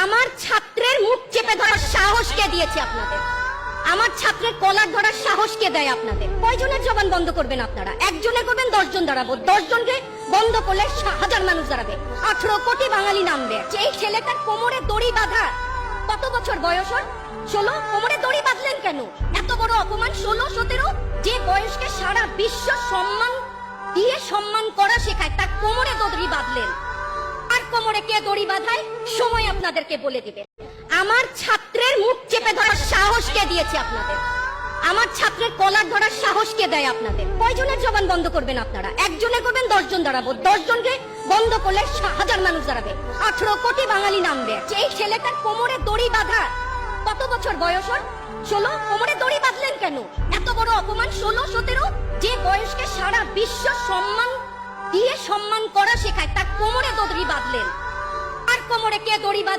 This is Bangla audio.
আমার ছাত্রের মুখ চেপে ধরার সাহস কে দিয়েছে আপনাদের? আমার ছাত্রের কলার ধরার সাহস কে দেয় আপনাদের? কয়জনের জবান বন্ধ করবেন আপনারা? একজনে করবেন, 10 জন দাঁড়াবো। 10 জনকে বন্ধ করলে হাজার মানুষ দাঁড়াবে, 18 কোটি বাঙালি নামবে। এই ছেলেটার কোমরে দড়ি বাঁধা, কত বছর বয়স ওর? 16। কোমরে দড়ি বাঁধলেন কেন? এত বড় অপমান। 16, 17 যে বয়সকে সারা বিশ্ব সম্মান দিয়ে সম্মান করা শেখায়, তার কোমরে দড়ি বাঁধলেন। আর কোমরে কে দড়ি বাঁধায় সময় আপনাদেরকে বলে দিবে। আমার ছাত্রের মুখ চেপে ধরার সাহস কে দিয়েছে আপনাদের? আমার ছাত্রের কলার ধরার সাহস কে দেয় আপনাদের? কয়জনের জবান বন্ধ করবেন আপনারা? একজনে করবেন, 10 জন দাঁড়াবো। 10 জনকে বন্ধ করলে হাজার মানুষ দাঁড়াবে, 18 কোটি বাঙালি নামবে। এই ছেলেটার কোমরে দড়ি বাঁধা, কত বছর বয়স ওর? 16। কোমরে দড়ি বাঁধলেন কেন? এত বড় অপমান। 16, 17 যে বয়সকে সারা বিশ্ব সম্মান দিয়ে সম্মান করা শেখায়, তার কোমরে দড়ি বাঁধলেন। আর কোমরে কে দড়ি বাঁধে